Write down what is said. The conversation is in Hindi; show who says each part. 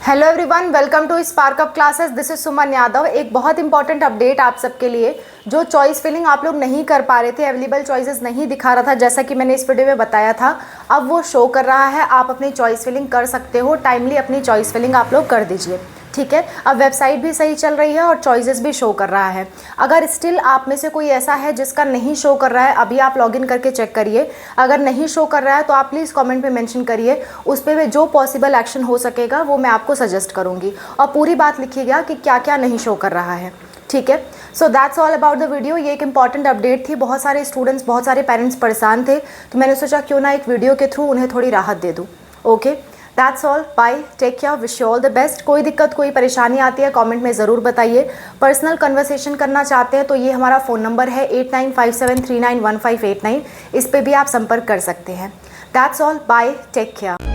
Speaker 1: Hello everyone, welcome to Sparkup classes. This is Suman Yadav. एक बहुत इंपॉर्टेंट अपडेट आप सबके लिए। जो चॉइस फिलिंग आप लोग नहीं कर पा रहे थे, अवेलेबल चॉइसेस नहीं दिखा रहा था जैसा कि मैंने इस वीडियो में बताया था, अब वो शो कर रहा है। आप अपनी चॉइस फिलिंग कर सकते हो। टाइमली अपनी चॉइस फिलिंग आप लोग कर दीजिए, ठीक है। अब वेबसाइट भी सही चल रही है और चॉइसेस भी शो कर रहा है। अगर स्टिल आप में से कोई ऐसा है जिसका नहीं शो कर रहा है, अभी आप लॉगिन करके चेक करिए। अगर नहीं शो कर रहा है तो आप प्लीज़ कमेंट पे मेंशन करिए। उस पर जो पॉसिबल एक्शन हो सकेगा वो मैं आपको सजेस्ट करूँगी, और पूरी बात लिखिएगा कि क्या क्या नहीं शो कर रहा है, ठीक है। So that's all about the video. ये एक इंपॉर्टेंट अपडेट थी। बहुत सारे स्टूडेंट्स, बहुत सारे पेरेंट्स परेशान थे, तो मैंने सोचा क्यों ना एक वीडियो के थ्रू उन्हें थोड़ी राहत दे दूँ। Okay, that's all, bye, take care, wish you all the best. कोई दिक्कत, कोई परेशानी आती है कमेंट में ज़रूर बताइए। पर्सनल कन्वर्सेशन करना चाहते हैं तो ये हमारा फ़ोन नंबर है 8957391589। इस पर भी आप संपर्क कर सकते हैं। That's all, bye, take care.